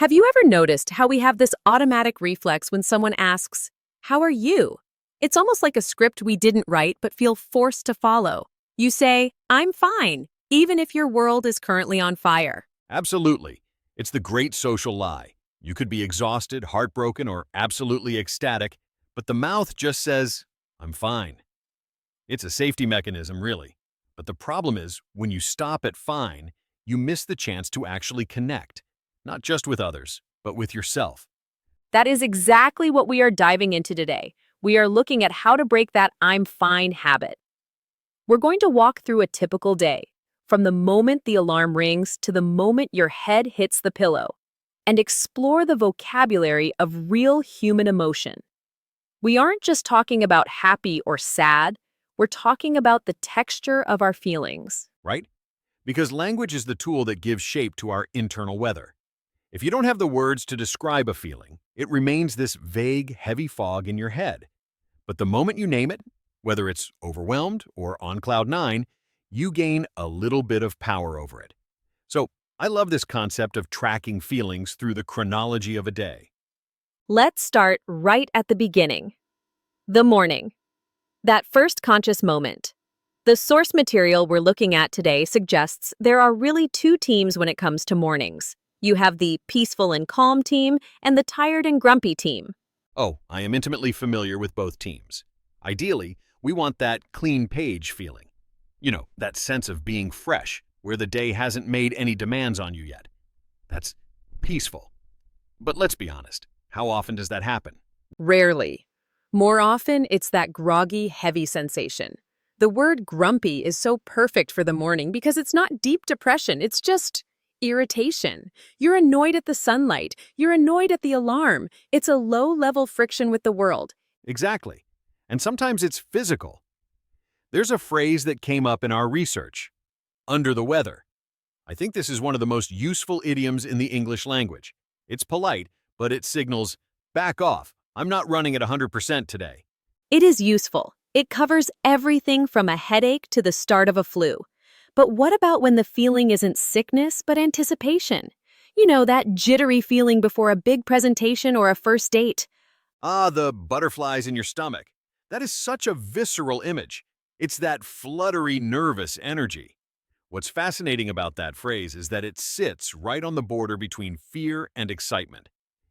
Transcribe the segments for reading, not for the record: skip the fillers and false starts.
Have you ever noticed how we have this automatic reflex when someone asks, "How are you?" It's almost like a script we didn't write but feel forced to follow. You say, "I'm fine," even if your world is currently on fire. Absolutely. It's the great social lie. You could be exhausted, heartbroken, or absolutely ecstatic, but the mouth just says, "I'm fine." It's a safety mechanism, really. But the problem is, when you stop at fine, you miss the chance to actually connect, not just with others, but with yourself. That is exactly what we are diving into today. We are looking at how to break that "I'm fine" habit. We're going to walk through a typical day, from the moment the alarm rings to the moment your head hits the pillow, and explore the vocabulary of real human emotion. We aren't just talking about happy or sad, we're talking about the texture of our feelings. Right? Because language is the tool that gives shape to our internal weather. If you don't have the words to describe a feeling, it remains this vague, heavy fog in your head. But the moment you name it, whether it's overwhelmed or on cloud nine, you gain a little bit of power over it. So, I love this concept of tracking feelings through the chronology of a day. Let's start right at the beginning. The morning. That first conscious moment. The source material we're looking at today suggests there are really two teams when it comes to mornings. You have the peaceful and calm team and the tired and grumpy team. Oh, I am intimately familiar with both teams. Ideally, we want that clean page feeling. That sense of being fresh, where the day hasn't made any demands on you yet. That's peaceful. But let's be honest, how often does that happen? Rarely. More often, it's that groggy, heavy sensation. The word grumpy is so perfect for the morning because it's not deep depression, it's just irritation. You're annoyed at the sunlight. You're annoyed at the alarm. It's a low-level friction with the world. Exactly. And sometimes it's physical. There's a phrase that came up in our research, under the weather. I think this is one of the most useful idioms in the English language. It's polite, but it signals, back off, I'm not running at 100% today. It is useful. It covers everything from a headache to the start of a flu. But what about when the feeling isn't sickness, but anticipation? That jittery feeling before a big presentation or a first date. Ah, the butterflies in your stomach. That is such a visceral image. It's that fluttery, nervous energy. What's fascinating about that phrase is that it sits right on the border between fear and excitement.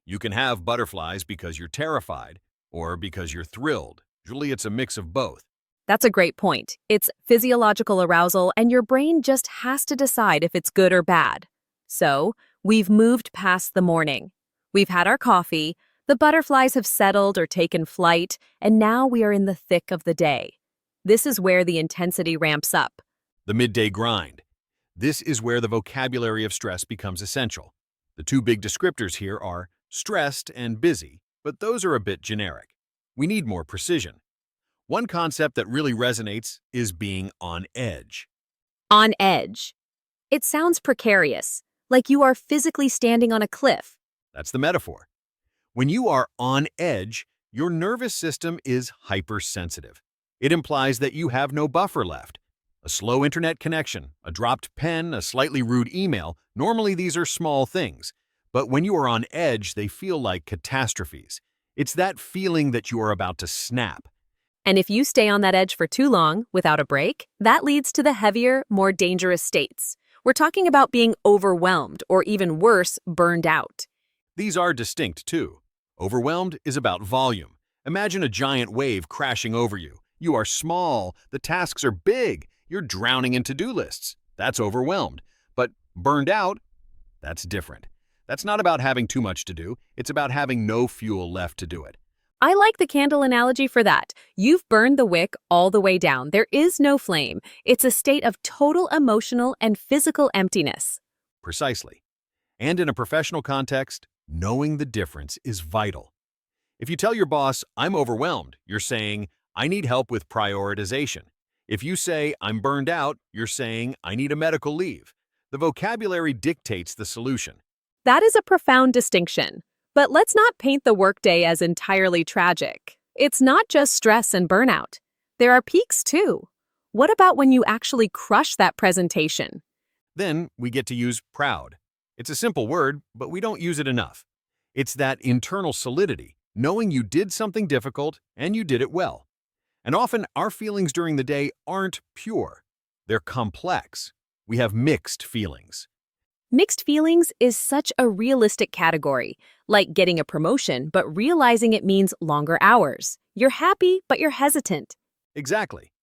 You can have butterflies because you're terrified or because you're thrilled. Usually it's a mix of both. That's a great point. It's physiological arousal, and your brain just has to decide if it's good or bad. So, we've moved past the morning. We've had our coffee, the butterflies have settled or taken flight, and now we are in the thick of the day. This is where the intensity ramps up. The midday grind. This is where the vocabulary of stress becomes essential. The two big descriptors here are stressed and busy, but those are a bit generic. We need more precision. One concept that really resonates is being on edge. On edge. It sounds precarious, like you are physically standing on a cliff. That's the metaphor. When you are on edge, your nervous system is hypersensitive. It implies that you have no buffer left. A slow internet connection, a dropped pen, a slightly rude email, normally these are small things. But when you are on edge, they feel like catastrophes. It's that feeling that you are about to snap. And if you stay on that edge for too long, without a break, that leads to the heavier, more dangerous states. We're talking about being overwhelmed, or even worse, burned out. These are distinct, too. Overwhelmed is about volume. Imagine a giant wave crashing over you. You are small, the tasks are big, you're drowning in to-do lists. That's overwhelmed. But burned out, that's different. That's not about having too much to do, it's about having no fuel left to do it. I like the candle analogy for that. You've burned the wick all the way down. There is no flame. It's a state of total emotional and physical emptiness. Precisely. And in a professional context, knowing the difference is vital. If you tell your boss, "I'm overwhelmed," you're saying, "I need help with prioritization." If you say, "I'm burned out," you're saying, "I need a medical leave." The vocabulary dictates the solution. That is a profound distinction. But let's not paint the workday as entirely tragic. It's not just stress and burnout. There are peaks too. What about when you actually crush that presentation? Then we get to use proud. It's a simple word, but we don't use it enough. It's that internal solidity, knowing you did something difficult and you did it well. And often our feelings during the day aren't pure. They're complex. We have mixed feelings. Mixed feelings is such a realistic category, like getting a promotion but realizing it means longer hours. You're happy, but you're hesitant. Exactly.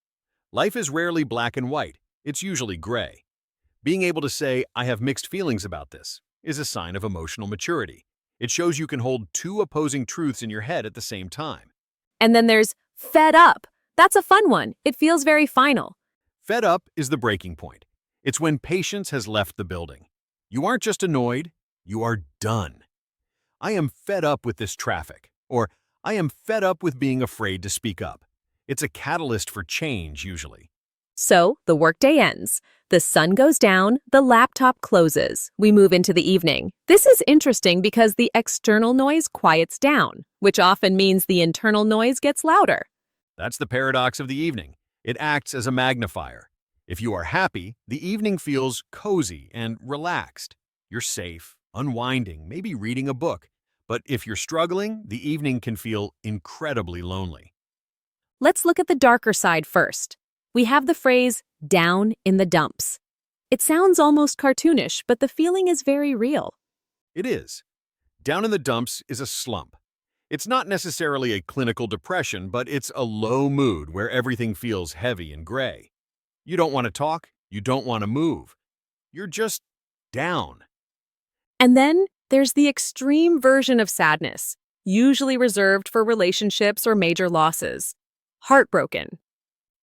Life is rarely black and white. It's usually gray. Being able to say, I have mixed feelings about this, is a sign of emotional maturity. It shows you can hold two opposing truths in your head at the same time. And then there's fed up. That's a fun one. It feels very final. Fed up is the breaking point. It's when patience has left the building. You aren't just annoyed, you are done. I am fed up with this traffic, or I am fed up with being afraid to speak up. It's a catalyst for change, usually. So, the workday ends. The sun goes down, the laptop closes. We move into the evening. This is interesting because the external noise quiets down, which often means the internal noise gets louder. That's the paradox of the evening. It acts as a magnifier. If you are happy, the evening feels cozy and relaxed. You're safe, unwinding, maybe reading a book. But if you're struggling, the evening can feel incredibly lonely. Let's look at the darker side first. We have the phrase, down in the dumps. It sounds almost cartoonish, but the feeling is very real. It is. Down in the dumps is a slump. It's not necessarily a clinical depression, but it's a low mood where everything feels heavy and gray. You don't want to talk, you don't want to move. You're just down. And then there's the extreme version of sadness, usually reserved for relationships or major losses. Heartbroken.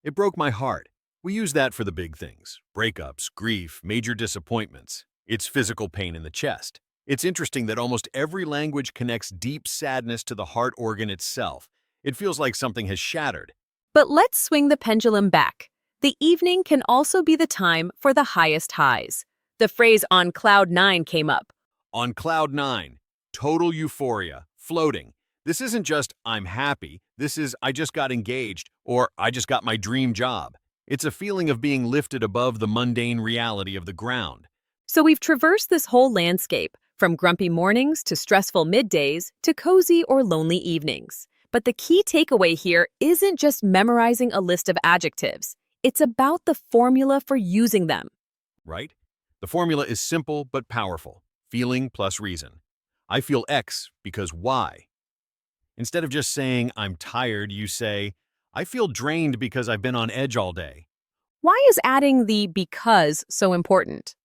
It broke my heart. We use that for the big things: breakups, grief, major disappointments. It's physical pain in the chest. It's interesting that almost every language connects deep sadness to the heart organ itself. It feels like something has shattered. But let's swing the pendulum back. The evening can also be the time for the highest highs. The phrase on cloud nine came up. On cloud nine, total euphoria, floating. This isn't just I'm happy, this is I just got engaged or I just got my dream job. It's a feeling of being lifted above the mundane reality of the ground. So we've traversed this whole landscape, from grumpy mornings to stressful middays to cozy or lonely evenings. But the key takeaway here isn't just memorizing a list of adjectives. It's about the formula for using them. Right? The formula is simple but powerful. Feeling plus reason. I feel X because Y. Instead of just saying I'm tired, you say, I feel drained because I've been on edge all day. Why is adding the because so important?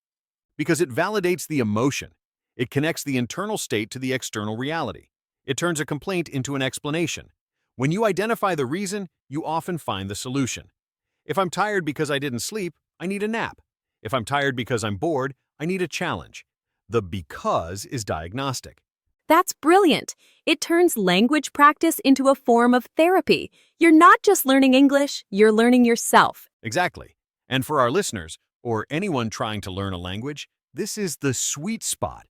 Because it validates the emotion. It connects the internal state to the external reality. It turns a complaint into an explanation. When you identify the reason, you often find the solution. If I'm tired because I didn't sleep, I need a nap. If I'm tired because I'm bored, I need a challenge. The because is diagnostic. That's brilliant. It turns language practice into a form of therapy. You're not just learning English, you're learning yourself. Exactly. And for our listeners, or anyone trying to learn a language, this is the sweet spot.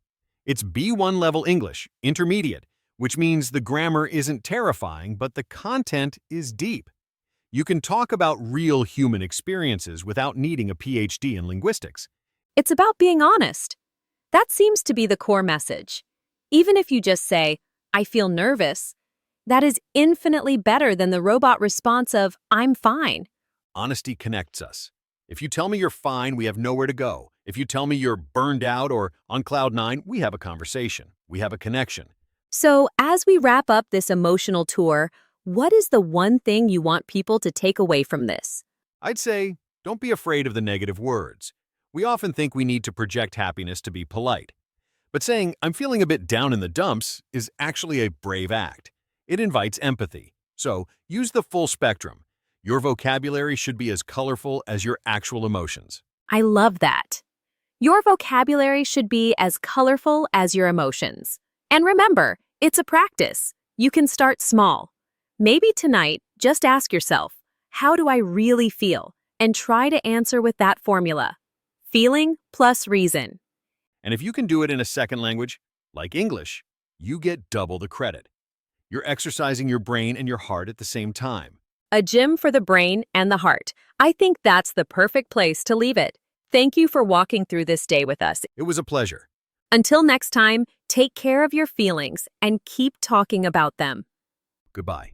It's B1 level English, intermediate, which means the grammar isn't terrifying, but the content is deep. You can talk about real human experiences without needing a PhD in linguistics. It's about being honest. That seems to be the core message. Even if you just say, I feel nervous, that is infinitely better than the robot response of, I'm fine. Honesty connects us. If you tell me you're fine, we have nowhere to go. If you tell me you're burned out or on cloud nine, we have a conversation. We have a connection. So, as we wrap up this emotional tour, what is the one thing you want people to take away from this? I'd say, don't be afraid of the negative words. We often think we need to project happiness to be polite. But saying, I'm feeling a bit down in the dumps, is actually a brave act. It invites empathy. So, use the full spectrum. Your vocabulary should be as colorful as your actual emotions. I love that. Your vocabulary should be as colorful as your emotions. And remember, it's a practice. You can start small. Maybe tonight, just ask yourself, how do I really feel? And try to answer with that formula. Feeling plus reason. And if you can do it in a second language, like English, you get double the credit. You're exercising your brain and your heart at the same time. A gym for the brain and the heart. I think that's the perfect place to leave it. Thank you for walking through this day with us. It was a pleasure. Until next time, take care of your feelings and keep talking about them. Goodbye.